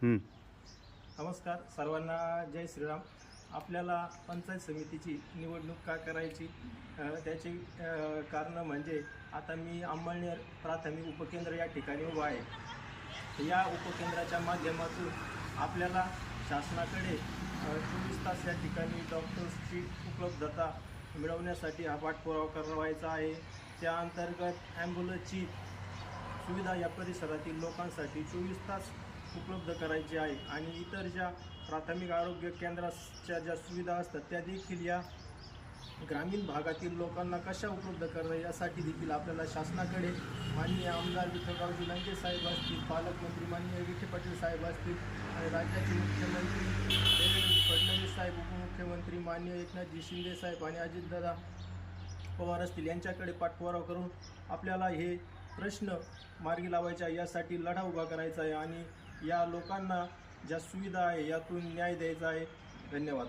नमस्कार सर्वांना, जय श्रीराम. आपल्याला पंचायत समितीची निवडणूक का करायची त्याची कारणं म्हणजे आता मी अंमळनेर प्राथमिक उपकेंद्र या ठिकाणी उभा आहे. या उपकेंद्राच्या माध्यमातून आपल्याला शासनाकडे 24 तास या ठिकाणी डॉक्टर्सची उपलब्धता मिळवण्यासाठी हा पाठपुरावा करावायचा आहे. त्या अंतर्गत ॲम्ब्युलन्सची सुविधा या परिसरातील लोकांसाठी 24 तास उपलब्ध करायची आहे आणि इतर ज्या प्राथमिक आरोग्य केंद्राच्या ज्या सुविधा असतात त्या देखील या ग्रामीण भागातील लोकांना कशा उपलब्ध करणं यासाठी देखील आपल्याला शासनाकडे माननीय आमदार विठ्ठलरावजी लंके साहेब असतील, पालकमंत्री माननीय विखे पाटील साहेब असतील आणि राज्याचे मुख्यमंत्री देवेंद्र फडणवीस साहेब, उपमुख्यमंत्री माननीय एकनाथजी शिंदे साहेब आणि अजितदादा पवार असतील यांच्याकडे पाठपुरावा करून आपल्याला हे प्रश्न मार्गी लावायचे आहे. यासाठी लढा उभा करायचा आहे आणि या लोकांना ज्या सुविधा आहे यातून न्याय द्यायचा आहे. धन्यवाद.